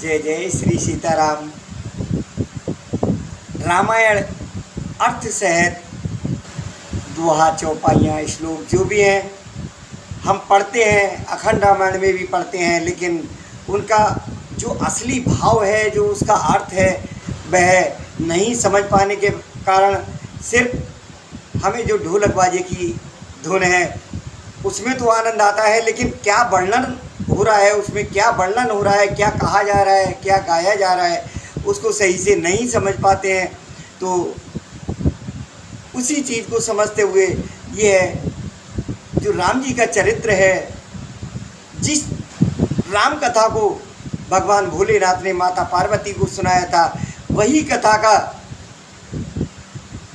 जय जय श्री सीताराम। रामायण अर्थ सहित दोहा चौपाइयाँ श्लोक जो भी हैं हम पढ़ते हैं, अखंड रामायण में भी पढ़ते हैं, लेकिन उनका जो असली भाव है, जो उसका अर्थ है, वह नहीं समझ पाने के कारण सिर्फ हमें जो ढोलक बाजे की धुन है उसमें तो आनंद आता है, लेकिन क्या वर्णन हो रहा है, उसमें क्या वर्णन हो रहा है, क्या कहा जा रहा है, क्या गाया जा रहा है, उसको सही से नहीं समझ पाते हैं। तो उसी चीज़ को समझते हुए ये जो राम जी का चरित्र है, जिस राम कथा को भगवान भोलेनाथ ने माता पार्वती को सुनाया था, वही कथा का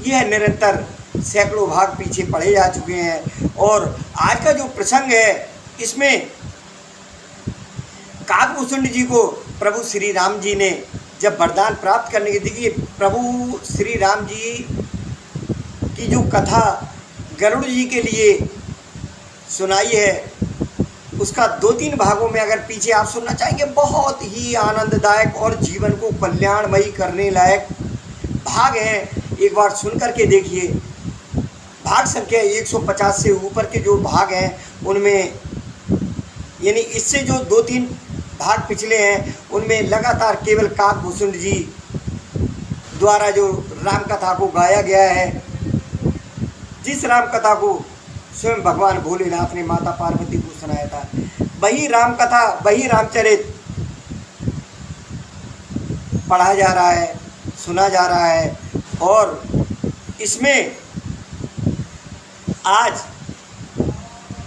यह निरंतर सैकड़ों भाग पीछे पढ़े जा चुके हैं। और आज का जो प्रसंग है, इसमें काकभूषुंड जी को प्रभु श्री राम जी ने जब वरदान प्राप्त करने के, देखिए प्रभु श्री राम जी की जो कथा गरुड़ जी के लिए सुनाई है, उसका 2-3 भागों में अगर पीछे आप सुनना चाहेंगे, बहुत ही आनंददायक और जीवन को कल्याणमयी करने लायक भाग हैं। एक बार सुन करके देखिए। भाग संख्या 150 से ऊपर के जो भाग हैं उनमें, यानी इससे जो 2-3 भाग पिछले हैं उनमें लगातार केवल काकभूषुंड जी द्वारा जो राम कथा को गाया गया है, जिस राम कथा को स्वयं भगवान भोलेनाथ ने माता पार्वती को सुनाया था, वही राम कथा, वही रामचरित पढ़ा जा रहा है, सुना जा रहा है। और इसमें आज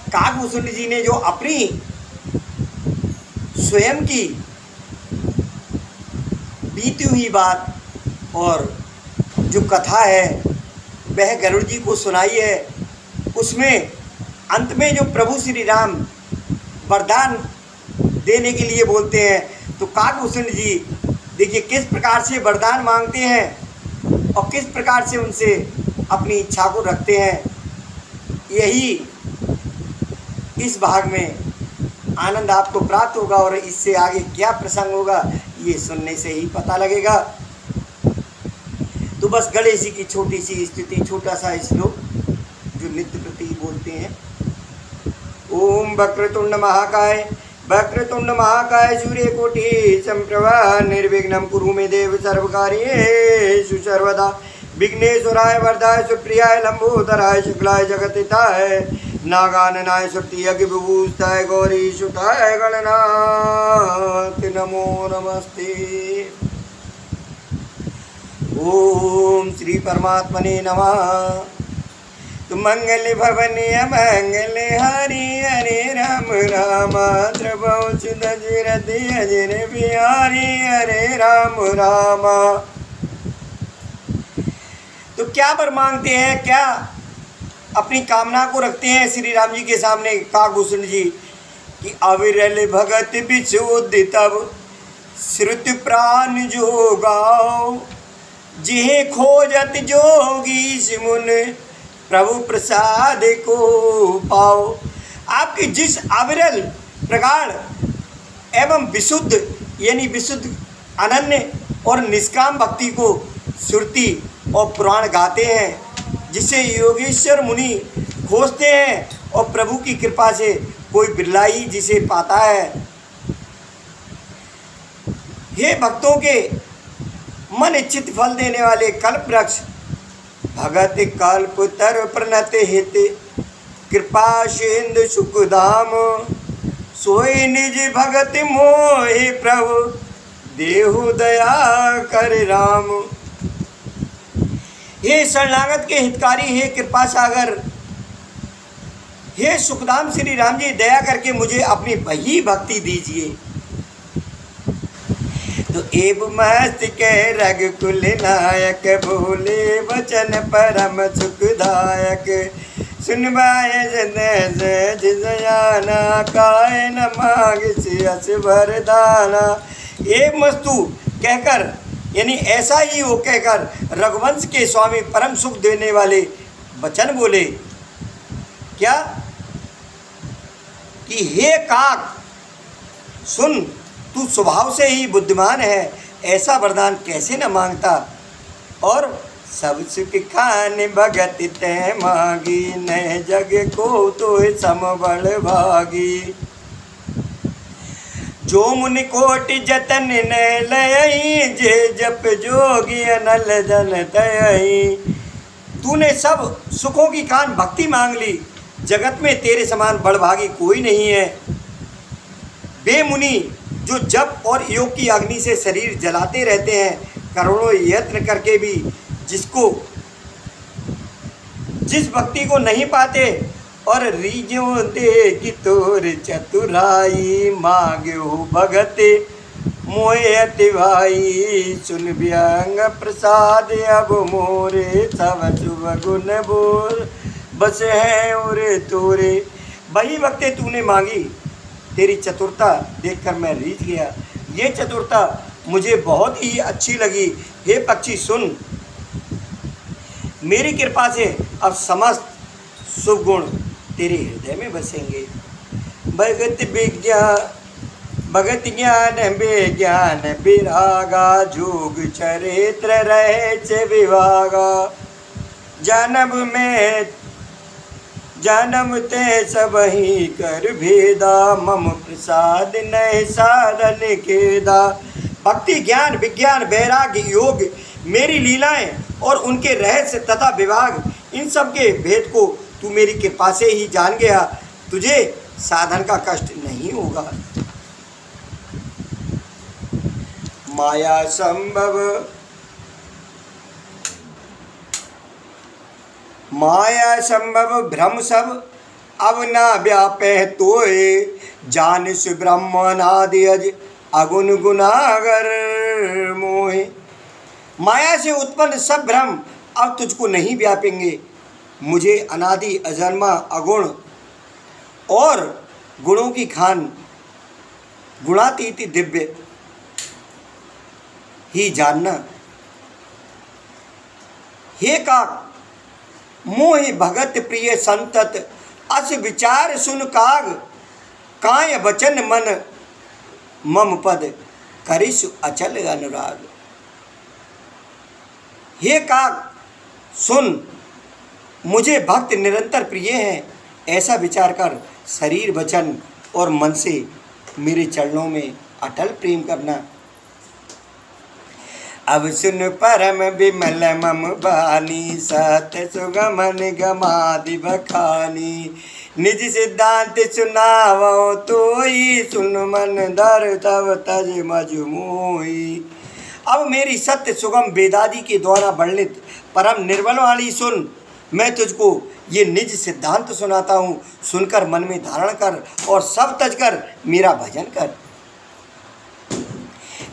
काकभूषुंड जी ने जो अपनी स्वयं की बीती हुई बात और जो कथा है वह गरुड़ जी को सुनाई है, उसमें अंत में जो प्रभु श्री राम वरदान देने के लिए बोलते हैं, तो काकभूषुंड जी देखिए किस प्रकार से वरदान मांगते हैं और किस प्रकार से उनसे अपनी इच्छा को रखते हैं। यही इस भाग में आनंद आपको प्राप्त होगा और इससे आगे क्या प्रसंग होगा ये सुनने से ही पता लगेगा। तो बस गणेश जी की छोटी सी स्तुति, छोटा सा श्लोक जो नित्य प्रति बोलते हैं। ओम वक्रतुंड महाकाय, वक्रतुंड महाकाय सूर्यकोटि संप्रभा, निर्विघ्नं कुरु मे देव सर्वकार्येषु सर्वदा, विघ्नेश्वराय वरदाय सुप्रियाय लंबोदराय शुक्लाय जगत्हिताय, नागाननाय शक्ति यज्ञ विभूषिताय गौरी सुताय गणनाथ नमो नमस्ते। ओम श्री परमात्मने नमः। तो मंगल भवने अमंगल हरि हरे राम राम, द्रवौ सुदशरथ अजर बिहारी हरे राम राम। तो क्या वर मांगते हैं, क्या अपनी कामना को रखते हैं श्री राम जी के सामने काकभूषुंड जी कि अविरल भगत बिचोद तब श्रुति प्राण जो गाओ, जिहे खोजत जोगी सिमुन प्रभु प्रसाद को पाओ। आपकी जिस अविरल प्रगाढ़ एवं विशुद्ध, यानी विशुद्ध अनन्य और निष्काम भक्ति को श्रुति और पुराण गाते हैं, जिसे योगेश्वर मुनि खोजते हैं और प्रभु की कृपा से कोई बिरला ही जिसे पाता है। हे भक्तों के मन इच्छित फल देने वाले कल्प वृक्ष, भगत कल्प तर प्रणत हित, कृपा सिंधु सुखधाम, सोई निज भगत मोहि प्रभु, देहु दया कर राम। हे शरणागत के हितकारी, हे कृपा सागर, हे सुखधाम श्री राम जी, दया करके मुझे अपनी वही भक्ति दीजिए। तो एव मस्त के रघुकुल नायक, भोले वचन परम सुखदायक, सुनवाय जयाना, काय न मांग अस वरदाना। एव मस्तु कहकर, यानी ऐसा ही हो कहकर रघुवंश के स्वामी परम सुख देने वाले वचन बोले। क्या कि हे काक सुन, तू स्वभाव से ही बुद्धिमान है, ऐसा वरदान कैसे न मांगता। और सब सुख खान भगत तै मांगी, नए जग को तो समबल भागी। जो मुनि कोटि जतन न लयई, जे जप जोगी अनल जन तयई। तूने सब सुखों की खान भक्ति मांग ली, जगत में तेरे समान बड़भागी कोई नहीं है। बेमुनि जो जप और योग की अग्नि से शरीर जलाते रहते हैं, करोड़ों यत्न करके भी जिस भक्ति को नहीं पाते, और रीजो देगी तोर चतुराई, मांगो भगत मोहे अति भाई। सुन व्यंग प्रसाद अब मोरे, सब शुभ गुण बोर बस है ओरे तोरे। वही भक्ति तूने मांगी, तेरी चतुरता देखकर मैं रीझ गया। ये चतुरता मुझे बहुत ही अच्छी लगी। हे पक्षी सुन, मेरी कृपा से अब समस्त शुभ गुण तेरे हृदय में बसेंगे। भगत ज्ञान विज्ञान विरागा, जोग चरित्र रहे से विभागा। जानब ते सब ही कर भेदा, मम प्रसाद नय साधन केदा। भक्ति ज्ञान विज्ञान वैराग्य योग मेरी लीलाएं और उनके रहस्य तथा विभाग, इन सब के भेद को तू मेरी कृपा से ही जान गया। तुझे साधन का कष्ट नहीं होगा। माया संभव भ्रम सब अब न व्यापे तोय, जान सुब्रह्मणादि अज अगुण गुनागर मोहे। माया से उत्पन्न सब भ्रम अब तुझको नहीं व्यापेंगे। मुझे अनादि अजन्मा अगुण और गुणों की खान गुणातीत दिव्य ही जानना। हे काक मोहि भगत प्रिय संतत, अस विचार सुन काग। काय वचन मन मम पद, करिसु अचल अनुराग। हे काक सुन, मुझे भक्त निरंतर प्रिय हैं, ऐसा विचार कर शरीर वचन और मन से मेरे चरणों में अटल प्रेम करना। अब सुन परम विमल मम बानी, सत्य सुगम निगमादि बखानी। निज सिद्धांत सुनावो तोई, सुन मन धर तब तज मज मोई। अब मेरी सत्य सुगम वेदादि के द्वारा वर्णित परम निर्मल वाणी सुन। मैं तुझको ये निज सिद्धांत सुनाता हूँ, सुनकर मन में धारण कर और सब तज कर मेरा भजन कर।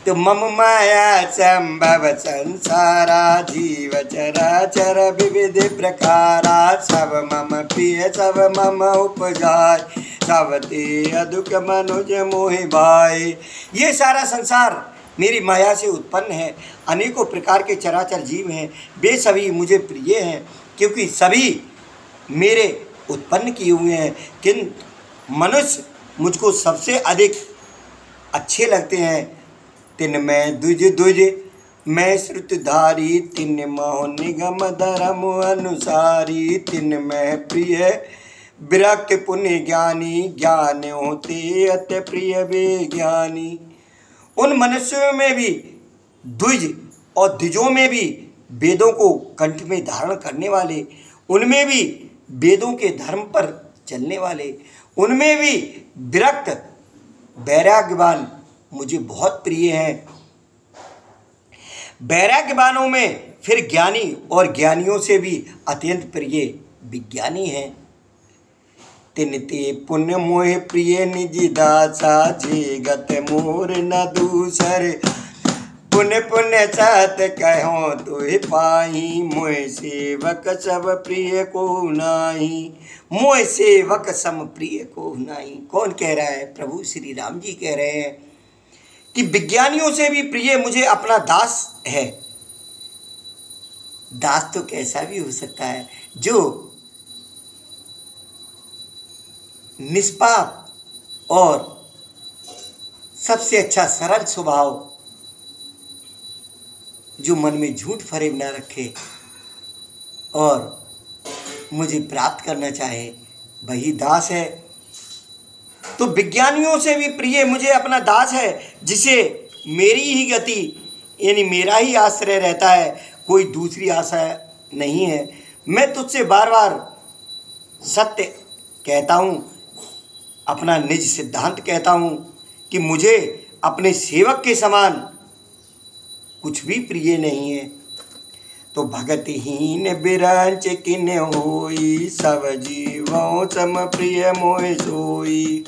तो मम माया संभव संसारा, जीव चराचर विविध प्रकारा। सब मम प्रिय सब मम उपजार, सब ते अदुक मनुज मोहि भाई। ये सारा संसार मेरी माया से उत्पन्न है, अनेकों प्रकार के चराचर जीव हैं, वे सभी मुझे प्रिय हैं, क्योंकि सभी मेरे उत्पन्न किए हुए हैं। किंतु मनुष्य मुझको सबसे अधिक अच्छे लगते हैं। तिन मैं दुज दुज मैं श्रुतधारी, तिन मोह निगम धर्म अनुसारी। तिन मैं प्रिय विरक्त पुण्य ज्ञानी, ज्ञान होते अत्य प्रिय विज्ञानी। उन मनुष्यों में भी द्विज और द्विजों में भी वेदों को कंठ में धारण करने वाले, उनमें भी वेदों के धर्म पर चलने वाले, उनमें भी विरक्त वैराग्यवान मुझे बहुत प्रिय हैं। वैराग्यवानों में फिर ज्ञानी और ज्ञानियों से भी अत्यंत प्रिय विज्ञानी हैं। तिनते पुण्य मोह प्रिय निज दासा, जे गत मोर न दूसर। पुण्य पुण्य सत कहो तुहि पाही, मोह सेवक सब प्रिय को नाही। मोह सेवक सम प्रिय को नाही। कौन कह रहा है? प्रभु श्री राम जी कह रहे हैं कि विज्ञानियों से भी प्रिय मुझे अपना दास है। दास तो कैसा भी हो सकता है, जो निष्पाप और सबसे अच्छा सरल स्वभाव, जो मन में झूठ फरेब न रखे और मुझे प्राप्त करना चाहे, वही दास है। तो विज्ञानियों से भी प्रिय मुझे अपना दास है, जिसे मेरी ही गति यानी मेरा ही आश्रय रहता है, कोई दूसरी आशा नहीं है। मैं तुझसे बार बार सत्य कहता हूँ, अपना निज सिद्धांत कहता हूँ कि मुझे अपने सेवक के समान कुछ भी प्रिय नहीं है। तो भगतहीन बिरंच किन होई, सब जीवों सम प्रिय मोह सोई।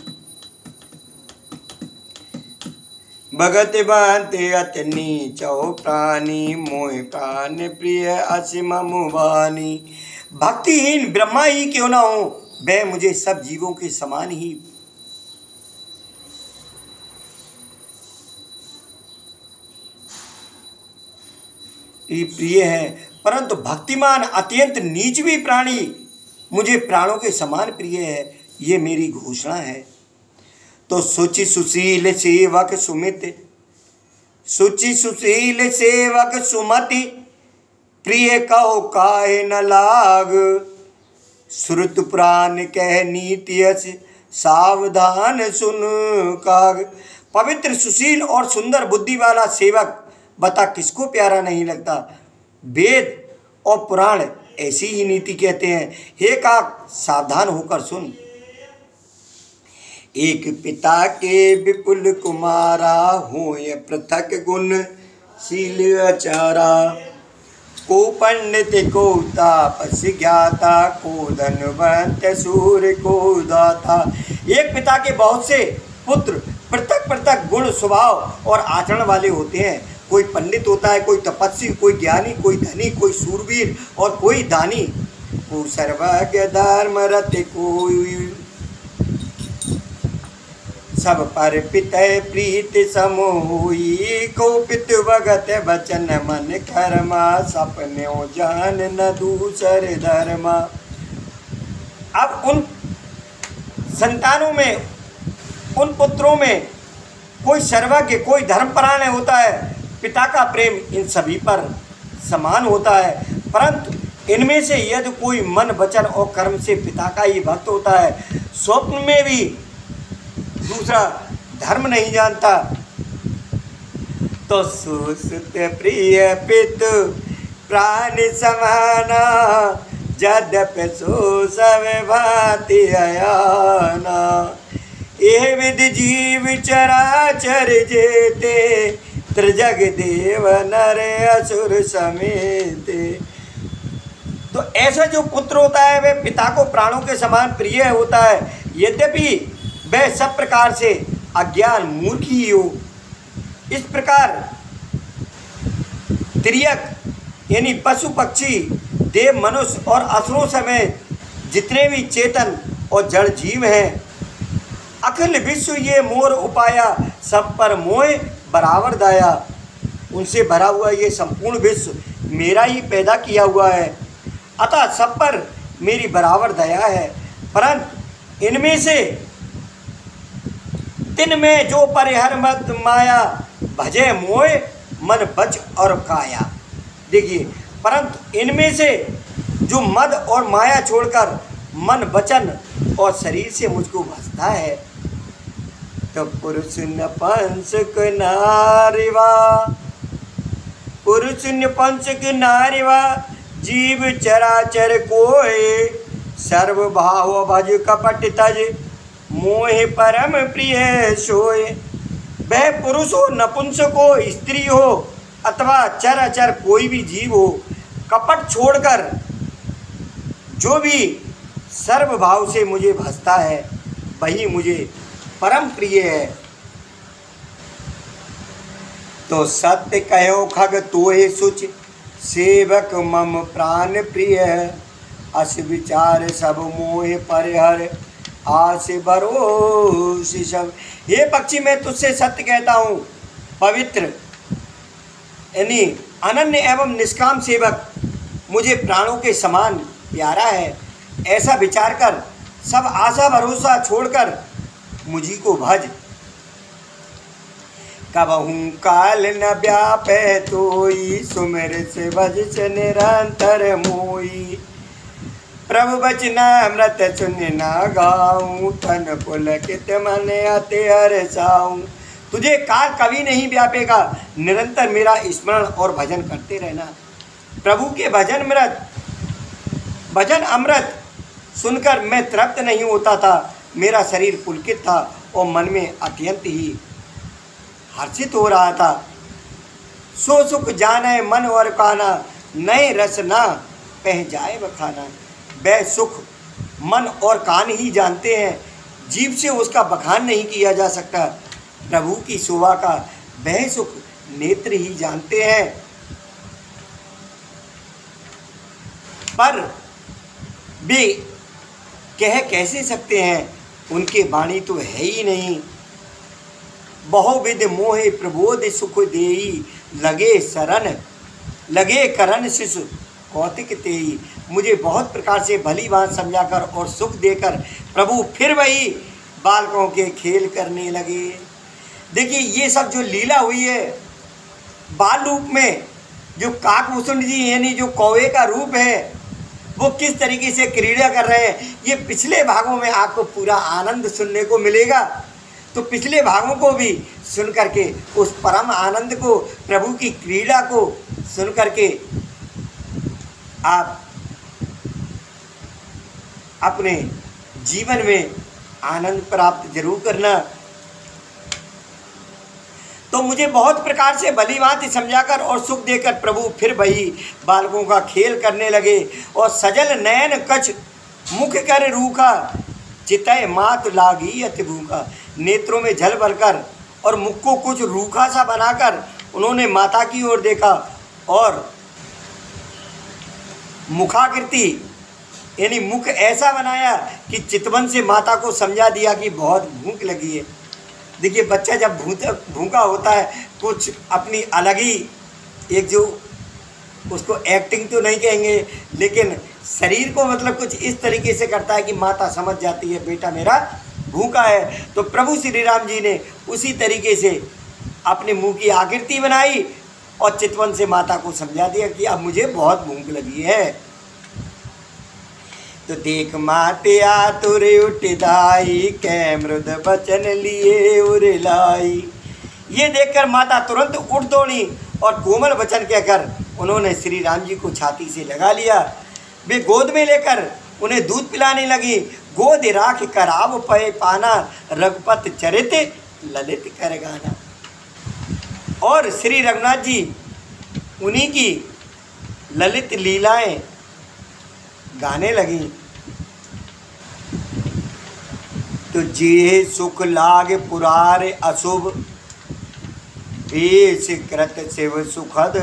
भगत बांते अतनी चौ प्राणी, मोह प्राण प्रिय असीम मुबानी। भक्तिहीन ब्रह्मा ही क्यों ना हो, वह मुझे सब जीवों के समान ही प्रिय है, परंतु भक्तिमान अत्यंत नीच भी प्राणी मुझे प्राणों के समान प्रिय है, ये मेरी घोषणा है। तो सुचि सुशील सेवक सुमित, सुचि सुशील सेवक सुमति, प्रिय कहो काहे न लाग। श्रुत पुराण कह नीति सावधान सुन काग। पवित्र सुशील और सुंदर बुद्धि वाला सेवक बता किसको प्यारा नहीं लगता। वेद और पुराण ऐसी ही नीति कहते हैं। हे काग, सावधान होकर सुन। एक पिता के विपुल कुमारा, होय पृथक गुण शील आचारा। को पंडित को तापस ज्ञाता, को धनवंत सूर्य को दाता। एक पिता के बहुत से पुत्र पृथक पृथक गुण स्वभाव और आचरण वाले होते हैं। कोई पंडित होता है, कोई तपस्वी, कोई ज्ञानी, कोई धनी, कोई सूरवीर और कोई दानी। को सर्वज्ञ धर्म रत कोई, सब पर पित प्रीत समोई। को पित भगत बचन मन कर्मा, सपने जान न दूसर धर्मा। अब उन संतानों में, उन पुत्रों में कोई सर्वज्ञ, कोई धर्मपरायण होता है। पिता का प्रेम इन सभी पर समान होता है, परंतु इनमें से यदि कोई मन वचन और कर्म से पिता का ही भक्त होता है, स्वप्न में भी दूसरा धर्म नहीं जानता, तो सुसुत प्रिय पितु प्राण समाना, यद्यपि सो सब भांति अयाना। एह विधि जीव चराचर जेते, त्रिजग देव नर असुर समेत। तो ऐसा जो पुत्र होता है वह पिता को प्राणों के समान प्रिय होता है, यद्यपि वह सब प्रकार से अज्ञान मूर्ख ही हो। इस प्रकार त्रियक यानी पशु पक्षी, देव, मनुष्य और असुरों समेत जितने भी चेतन और जड़ जीव हैं, अखिल विश्व ये मोर उपाया, सब पर मोह बराबर दाया। उनसे भरा हुआ ये संपूर्ण विश्व मेरा ही पैदा किया हुआ है, अतः सब पर मेरी बराबर दया है। परंतु इनमें से तिन में जो परिहर मत माया, भजे मोह मन बच और काया। देखिए, परंतु इनमें से जो मद और माया छोड़कर मन वचन और शरीर से मुझको भजता है, तो पुरुष नपुंसक नारीवा, पुरुष नपुंसक नारीवा, जीव चराचर कोय, सर्व भाव भज कपट तज, मोह परम प्रिय सोय। वह पुरुष हो, नपुंसक हो, स्त्री हो अथवा चराचर कोई भी जीव हो, कपट छोड़कर जो भी सर्व भाव से मुझे भजता है, वही मुझे परम प्रिय है। तो सत्य कहो खग तोहे सुच, सेवक मम प्राण प्रिय। अस विचार सब मोह परिहर, आस भरोस सब। हे पक्षी, मैं तुझसे सत्य कहता हूँ, पवित्र यानी अनन्य एवं निष्काम सेवक मुझे प्राणों के समान प्यारा है। ऐसा विचार कर सब आशा भरोसा छोड़कर मुझी को भज। कबहू काल न व्यापे तोई, सुमिर से भज से निरंतर मोई। प्रभु बचना अमृत सुन ना गाऊं, तन पुलकित मन अति हर्षाऊं। तुझे काल कभी नहीं व्यापेगा, निरंतर मेरा स्मरण और भजन करते रहना। प्रभु के भजन अमृत सुनकर मैं तृप्त नहीं होता था। मेरा शरीर पुलकित था और मन में अत्यंत ही हर्षित हो रहा था। सो सुख जाने मन और काना, नए रस ना पह जाए बखाना। वह सुख मन और कान ही जानते हैं, जीभ से उसका बखान नहीं किया जा सकता। प्रभु की शोभा का वह सुख नेत्र ही जानते हैं, पर वे कह कैसे सकते हैं, उनके वाणी तो है ही नहीं। बहुविध मोहे प्रबोध सुख देई, लगे करन शिशु कौतिक तेई। मुझे बहुत प्रकार से भली बात समझाकर और सुख देकर प्रभु फिर वही बालकों के खेल करने लगे। देखिए ये सब जो लीला हुई है बाल रूप में, जो काकभूषण जी यानी जो कौवे का रूप है वो किस तरीके से क्रीड़ा कर रहे हैं, ये पिछले भागों में आपको पूरा आनंद सुनने को मिलेगा। तो पिछले भागों को भी सुन करके उस परम आनंद को, प्रभु की क्रीड़ा को सुन करके आप अपने जीवन में आनंद प्राप्त जरूर करना। तो मुझे बहुत प्रकार से भली भांति समझाकर और सुख देकर प्रभु फिर वही बालकों का खेल करने लगे। और सजल नयन कछ मुख कर रूखा, चितय मात लागी अति भूखा। नेत्रों में जल भरकर और मुख को कुछ रूखा सा बनाकर उन्होंने माता की ओर देखा और मुखाकृति यानी मुख ऐसा बनाया कि चितवन से माता को समझा दिया कि बहुत भूख लगी है। देखिए बच्चा जब भूखा होता है कुछ अपनी अलग ही एक जो उसको एक्टिंग तो नहीं कहेंगे लेकिन शरीर को मतलब कुछ इस तरीके से करता है कि माता समझ जाती है बेटा मेरा भूखा है। तो प्रभु श्री राम जी ने उसी तरीके से अपने मुंह की आकृति बनाई और चितवन से माता को समझा दिया कि अब मुझे बहुत भूख लगी है। तो देख माते आतुर उठदाई, कै मृद बचन लिए उरलाई। ये देखकर माता तुरंत उठ दौड़ी और कोमल वचन कहकर उन्होंने श्री राम जी को छाती से लगा लिया। वे गोद में लेकर उन्हें दूध पिलाने लगी। गोद राख कराव पय पाना, रघुपत चरित ललित कर गाना। और श्री रघुनाथ जी उन्हीं की ललित लीलाएं गाने लगी। तो जे सुख लाग पुरार अशुभ, वेश कृत शिव सुखद।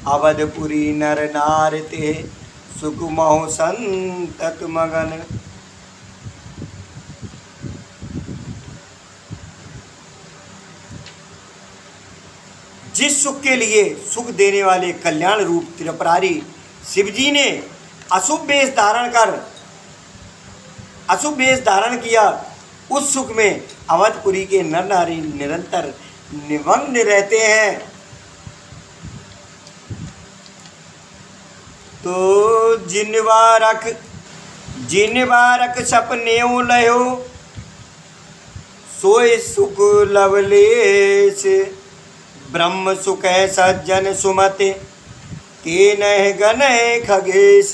अवधपुरी नर नार ते, सुख महो संतत मगन। जिस सुख के लिए सुख देने वाले कल्याण रूप त्रिपुरारी शिवजी ने अशुभ वेश धारण किया, उस सुख में अवधपुरी के नर नारी निरंतर निमग्न रहते हैं। तो जिनवारक सपने लयो, सोए सुख लवलेश। ब्रह्म सुख है सज्जन सुमते, तेन गण खगेश।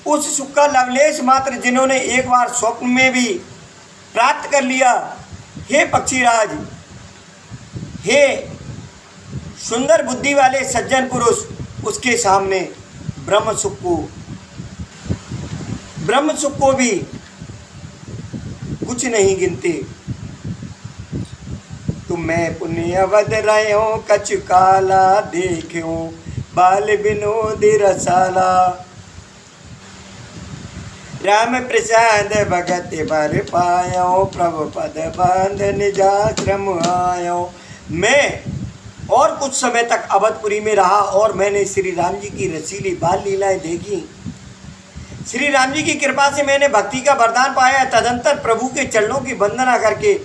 उस सुख का लवलेश मात्र जिन्होंने एक बार स्वप्न में भी प्राप्त कर लिया, हे पक्षीराज, हे सुंदर बुद्धि वाले सज्जन पुरुष, उसके सामने ब्रह्म सुख को भी कुछ नहीं गिनते। तुम मैं पुण्य अवध रहो कछ काला, देखो बाल विनोद रसाला। राम प्रसाद भगत बर पायो, प्रभु पद बंध निजाश्रम आयो। मैं और कुछ समय तक अवधपुरी में रहा और मैंने श्री राम जी की रसीली बाल लीलाएं देखी। श्री राम जी की कृपा से मैंने भक्ति का वरदान पाया। तदंतर प्रभु के चरणों की वंदना करके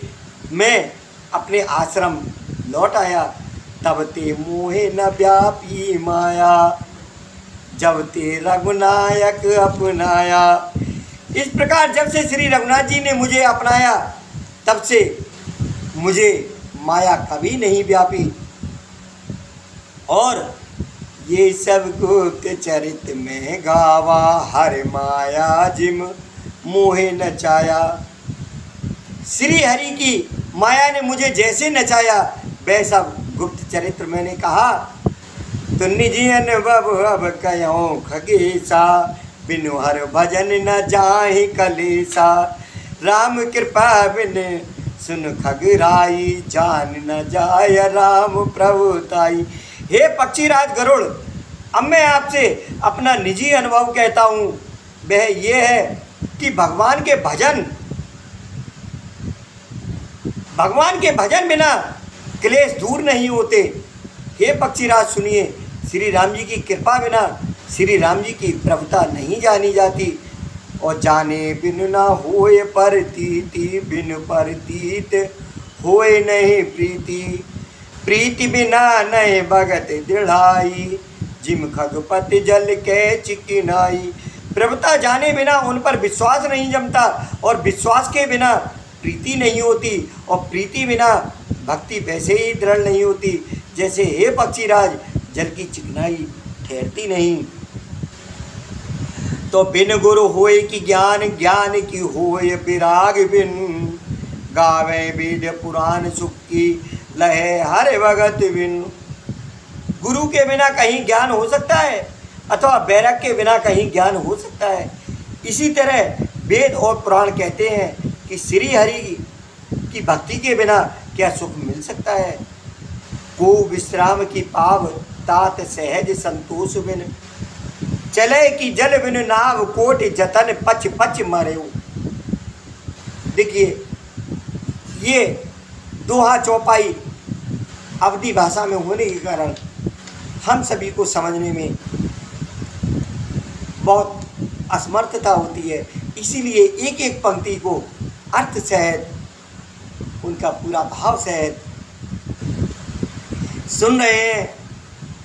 मैं अपने आश्रम लौट आया। तब ते मोहे न व्यापी माया, जब ते रघुनायक अपनाया। इस प्रकार जब से श्री रघुनाथ जी ने मुझे अपनाया, तब से मुझे माया कभी नहीं व्यापी। और ये सब गुप्त चरित में गावा, हर माया जिम मोहे नचाया। श्री हरि की माया ने मुझे जैसे नचाया, वह सब गुप्त चरित्र मैंने कहा। तो निजी अनुभव अब कयो खगेसा, बिनु हर भजन न जाहि कलेसा। राम कृपा बिन सुन खगराई, जान न जाय राम प्रभुताई। हे पक्षीराज गरुड़, अब मैं आपसे अपना निजी अनुभव कहता हूँ। वह ये है कि भगवान के भजन बिना क्लेश दूर नहीं होते। हे पक्षीराज सुनिए, श्री राम जी की कृपा बिना श्री राम जी की प्रभुता नहीं जानी जाती। और जाने बिन ना होए परतीति, बिन परतीत होए नहीं प्रीति। प्रीति बिना नए भगत दृढ़ाई, जिम खगपति जल के चिकिनाई। प्रभुता जाने बिना उन पर विश्वास नहीं जमता, और विश्वास के बिना प्रीति नहीं होती, और प्रीति बिना भक्ति वैसे ही दृढ़ नहीं होती जैसे हे पक्षीराज जल की चिकनाई ठहरती नहीं। तो बिन गुरु होए कि ज्ञान, ज्ञान की होए विराग बिन। गावे वेद पुराण सुख की लहे हर भगत बिन। गुरु के बिना कहीं ज्ञान हो सकता है, अथवा बैरक के बिना कहीं ज्ञान हो सकता है। इसी तरह वेद और पुराण कहते हैं कि श्री हरि की भक्ति के बिना क्या सुख मिल सकता है। को विश्राम की पाव, तात सहज संतोष बिन। चले कि जल बिन नाव, कोट जतन पच पच मरेऊ। देखिए, ये दोहा चौपाई अवधी भाषा में होने के कारण हम सभी को समझने में बहुत असमर्थता होती है। इसीलिए एक एक पंक्ति को अर्थ सहित, उनका पूरा भाव सहित सुन रहे हैं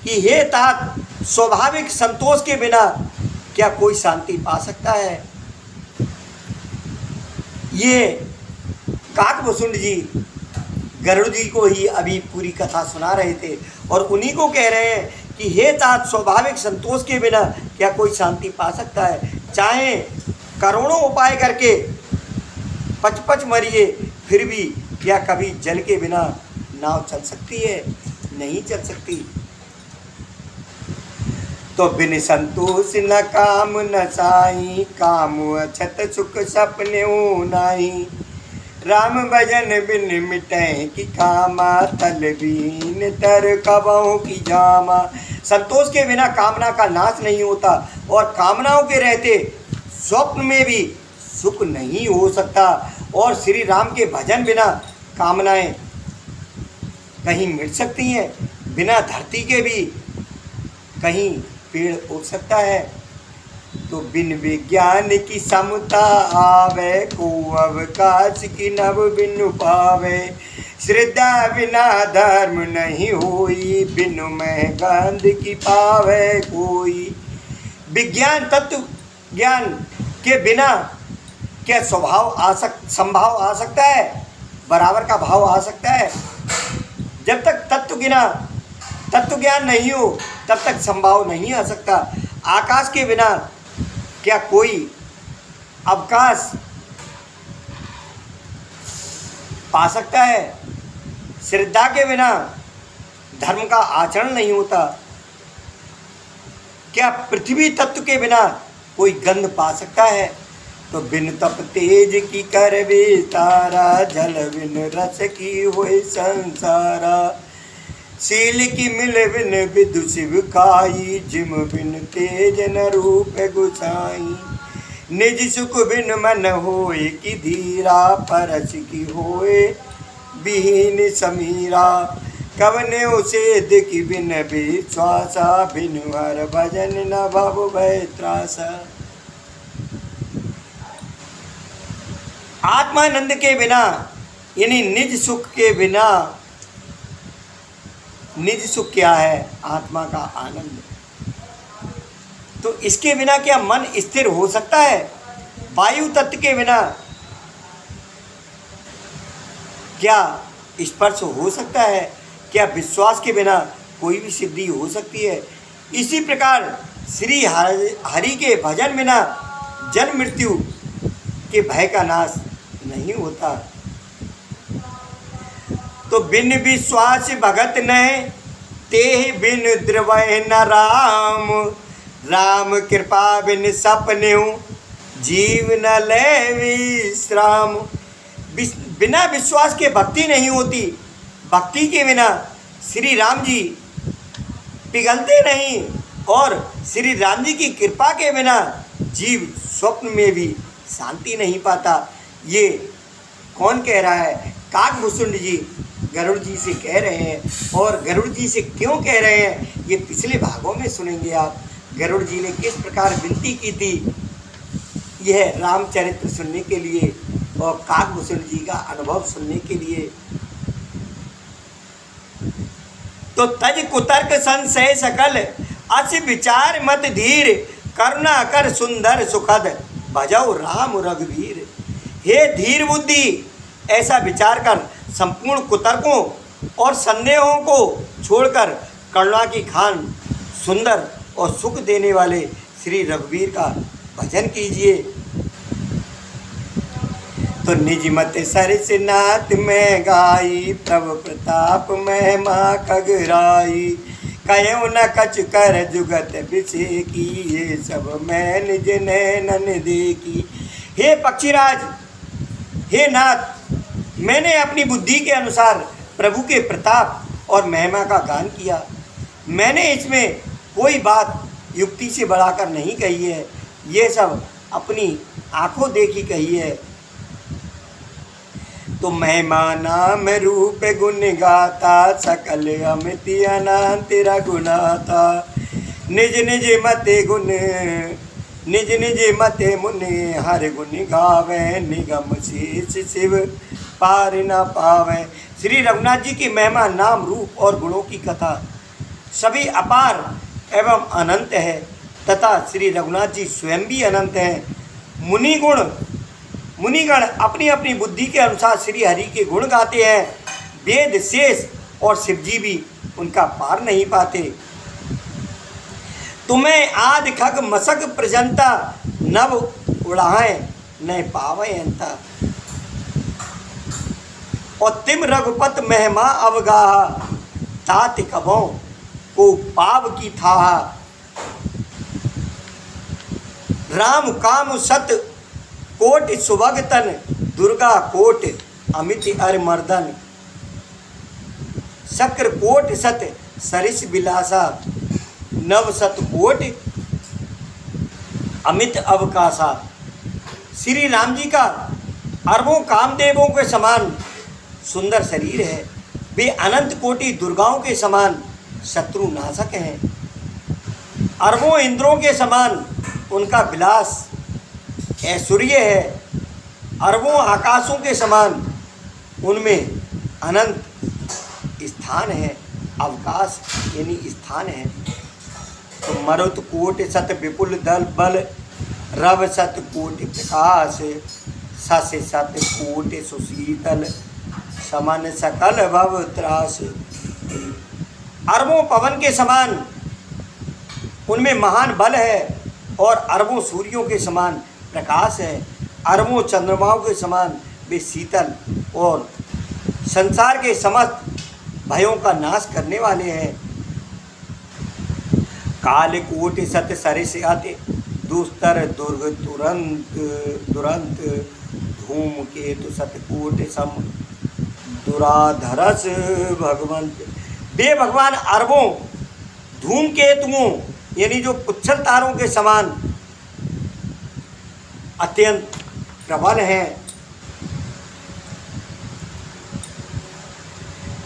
कि हे तात, स्वाभाविक संतोष के बिना क्या कोई शांति पा सकता है। ये काकभूषुंड जी गरुड़ जी को ही अभी पूरी कथा सुना रहे थे, और उन्हीं को कह रहे हैं कि हे तात, स्वाभाविक संतोष के बिना क्या कोई शांति पा सकता है। चाहे करोड़ों उपाय करके पच पच मरिए, फिर भी क्या कभी जल के बिना नाव चल सकती है? नहीं चल सकती। तो बिन संतोष न काम न साई, काम अछत सुख सपने नाही। राम भजन बिन मिटे की कामा, तल बीन तर कबों की जामा। संतोष के बिना कामना का नाश नहीं होता, और कामनाओं के रहते स्वप्न में भी सुख नहीं हो सकता। और श्री राम के भजन बिना कामनाएं कहीं मिट सकती हैं, बिना धरती के भी कहीं पेड़ उग सकता है। तो बिन विज्ञान की समता आवे, को अवकाश की नव बिनु पावे। श्रद्धा बिना धर्म नहीं होई, बिनु में गंध की पावे कोई। विज्ञान तत्व ज्ञान के बिना क्या संभाव आ सकता है? बराबर का भाव आ सकता है? जब तक तत्व ज्ञान नहीं हो, तब तक संभाव नहीं आ सकता। आकाश के बिना क्या कोई अवकाश पा सकता है? श्रद्धा के बिना धर्म का आचरण नहीं होता। क्या पृथ्वी तत्व के बिना कोई गंध पा सकता है? तो बिन तप तेज की कर विस्तारा, जल बिन रस की होए संसारा। शील की मिल बिन विदु शिव खाई, जिम बिन तेज न रूप गुसाई। निज सुख बिन मन होए की धीरा, परस की होए बिहीन समीरा। कवने उसेद की बिन विश्वासा, बिन हर भजन न भव भय त्रासा। आत्मानंद के बिना यानी निज सुख के बिना, निज सुख क्या है? आत्मा का आनंद। तो इसके बिना क्या मन स्थिर हो सकता है? वायु तत्व के बिना क्या स्पर्श हो सकता है? क्या विश्वास के बिना कोई भी सिद्धि हो सकती है? इसी प्रकार श्री हरि के भजन बिना जन्म मृत्यु के भय का नाश नहीं होता। तो बिन विश्वास भगत नहीं, तेहि बिन द्रवय न राम। राम कृपा बिन सपने, जीव न ले विश्राम। बिना विश्वास के भक्ति नहीं होती। भक्ति के बिना श्री राम जी पिघलते नहीं, और श्री राम जी की कृपा के बिना जीव स्वप्न में भी शांति नहीं पाता। ये कौन कह रहा है? काकभूषुंड जी गरुड़ जी से कह रहे हैं। और गरुड़ जी से क्यों कह रहे हैं, ये पिछले भागों में सुनेंगे आप। गरुड़ जी ने किस प्रकार विनती की थी यह रामचरित्र सुनने के लिए और काकभूषुंड जी का अनुभव सुनने के लिए। तो तज कुतर्क संशय सकल, अस विचार मत धीर। करुणा कर सुंदर सुखद, भजौ राम रघुवीर। हे धीर बुद्धि, ऐसा विचार कर संपूर्ण कुतर्कों और संदेहों को छोड़कर करुणा की खान सुंदर और सुख देने वाले श्री रघुवीर का भजन कीजिए। तो निज मत सरस नाथ में गाई, प्रभु प्रताप महिमा खगराई। कयो न कछ कर जुगत बिसे की, ये सब मैं निज नैनन देखी। हे पक्षीराज, हे नाथ, मैंने अपनी बुद्धि के अनुसार प्रभु के प्रताप और महिमा का गान किया। मैंने इसमें कोई बात युक्ति से बढ़ाकर नहीं कही है, ये सब अपनी आंखों देखी कही है। तो महिमा नाम रूप गुण गाता, सकल अमित अनंत रघुनाथा। निज निज मते गुण, निज निज मते मुनि, हर गुण गावे। निगम शेष शिव पार न पावे। श्री रघुनाथ जी की महिमा, नाम, रूप और गुणों की कथा सभी अपार एवं अनंत है, तथा श्री रघुनाथ जी स्वयं भी अनंत हैं। मुनिगण अपनी अपनी बुद्धि के अनुसार श्री हरि के गुण गाते हैं। वेद शेष और शिवजी भी उनका पार नहीं पाते। तुम्हें आदि खग मसक प्रजंता, नभ उड़ाएं न पावे अंता। और तिम रघुपत महिमा अवगाहा, तात कभों को पाव की था। राम काम सत कोट सुभग तन, दुर्गा कोट अमित अर मर्दन। शक्र कोट सत सरिस विलासा, नव सत कोट अमित अवकाशा। श्री राम जी का अरबों कामदेवों के समान सुंदर शरीर है। वे अनंत कोटि दुर्गाओं के समान शत्रु नाशक हैं। अरबों इंद्रों के समान उनका विलास ऐश्वर्य है। अरबों आकाशों के समान उनमें अनंत स्थान है, अवकाश यानी स्थान है। तो मरुत कोट सत विपुल दल बल, रव सत कोट प्रकाश। सस सत कोट सुशीतल, समन सकल भव त्रास। अरबों पवन के समान उनमें महान बल है, और अरबों सूर्यों के समान प्रकाश है। अरबों चंद्रमाओं के समान वे शीतल और संसार के समस्त भयों का नाश करने वाले हैं। काल कोट सत सरिस अति, दुस्तर दुर्ग तुरंत दुरंत। धूम केतु सतकोट सम, दुराधरस भगवंत। वे भगवान अरबों धूम केतुओं यानी जो पुच्छल तारों के समान अत्यंत प्रबल हैं।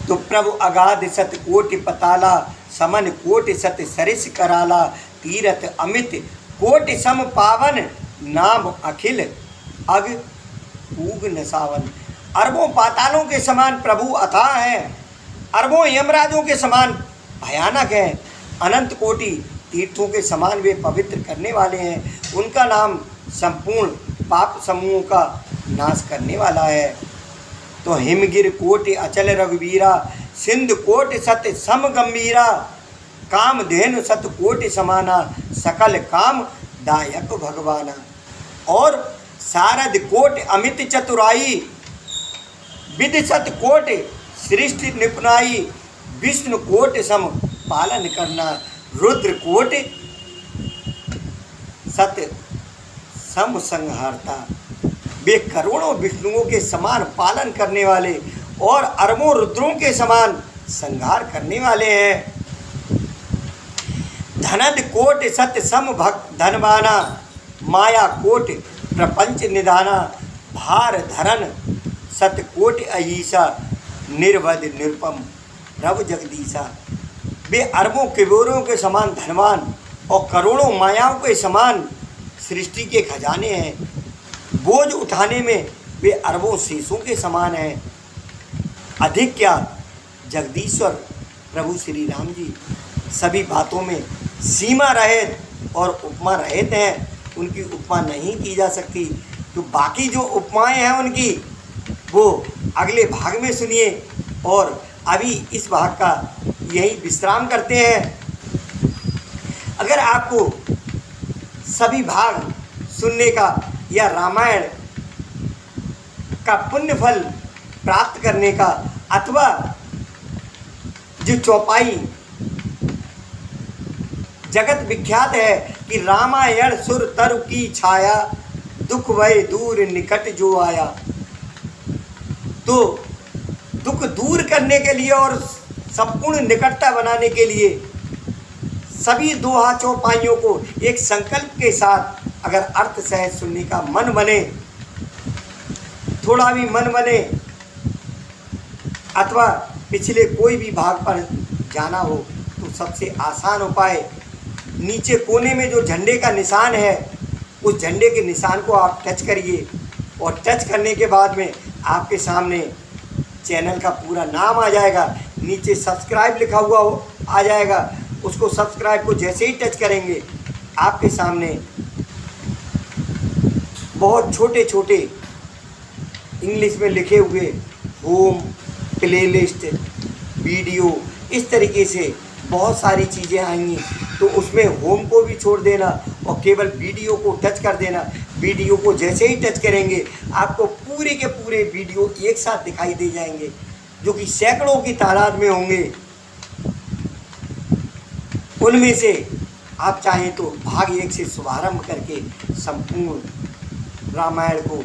तो प्रभु अगाध सत कोटि पताला, समन कोटि सत सरिस कराला। तीरथ अमित कोटि सम पावन, नाम अखिल अग पूग न सावन। अरबों पातालों के समान प्रभु अथाह हैं, अरबों यमराजों के समान भयानक हैं, अनंत कोटि तीर्थों के समान वे पवित्र करने वाले हैं। उनका नाम संपूर्ण पाप समूहों का नाश करने वाला है। तो हिमगिर कोटि अचल रघुवीरा, सिंधु कोटि सत्य सम गंभीरा, कामधेनु सत कोटि समाना, सकल काम दायक भगवाना। और सारद कोटि अमित चतुराई, विधि सत कोटि सृष्टि निपुणाई, विष्णु कोटि सम पालन करना, रुद्र कोटि सत्य सम संहारता। वे करोड़ों विष्णुओं के समान पालन करने वाले और अरबों रुद्रों के समान संहार करने वाले हैं। धनद कोटि सत्य सम भक्त धनवाना, माया कोटि प्रपंच निधाना, भार धरन सत्य कोटि अहिसा, निर्वध निरुपम प्रभु जगदीशा। वे अरबों किबोरों के समान धनवान और करोड़ों मायाओं के समान सृष्टि के खजाने हैं। बोझ उठाने में वे अरबों शीशों के समान हैं। अधिक क्या, जगदीश्वर प्रभु श्री राम जी सभी बातों में सीमा रहित और उपमा रहित हैं। उनकी उपमा नहीं की जा सकती। तो बाकी जो उपमाएं हैं उनकी वो अगले भाग में सुनिए, और अभी इस भाग का यही विश्राम करते हैं। अगर आपको सभी भाग सुनने का या रामायण का पुण्य फल प्राप्त करने का, अथवा जो चौपाई जगत विख्यात है कि रामायण सुर तरु की छाया, दुख भय दूर निकट जो आया, तो दुख दूर करने के लिए और संपूर्ण निकटता बनाने के लिए सभी दोहा चौपाइयों को एक संकल्प के साथ अगर अर्थ सहित सुनने का मन बने, थोड़ा भी मन बने, अथवा पिछले कोई भी भाग पर जाना हो, तो सबसे आसान उपाय नीचे कोने में जो झंडे का निशान है, उस झंडे के निशान को आप टच करिए, और टच करने के बाद में आपके सामने चैनल का पूरा नाम आ जाएगा। नीचे सब्सक्राइब लिखा हुआ आ जाएगा। उसको सब्सक्राइब को जैसे ही टच करेंगे, आपके सामने बहुत छोटे छोटे इंग्लिश में लिखे हुए होम, प्लेलिस्ट, वीडियो, इस तरीके से बहुत सारी चीज़ें आएंगी। तो उसमें होम को भी छोड़ देना और केवल वीडियो को टच कर देना। वीडियो को जैसे ही टच करेंगे, आपको पूरे के पूरे वीडियो एक साथ दिखाई दे जाएंगे, जो कि सैकड़ों की तादाद में होंगे। उनमें से आप चाहें तो भाग 1 से शुभारंभ करके संपूर्ण रामायण को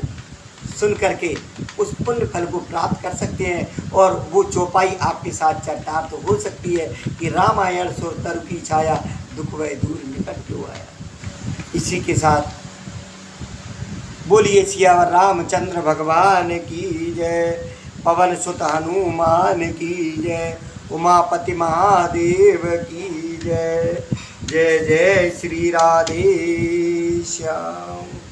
सुन करके उस पुण्य फल को प्राप्त कर सकते हैं। और वो चौपाई आपके साथ चरितार्थ तो हो सकती है कि रामायण सुर तरु की छाया, दुख वह दूर निकट जो आया। इसी के साथ बोलिए सियावर रामचंद्र भगवान की जय, पवन सुत हनुमान की जय, उमापति महादेव की जय। जय जय श्री राधे श्याम।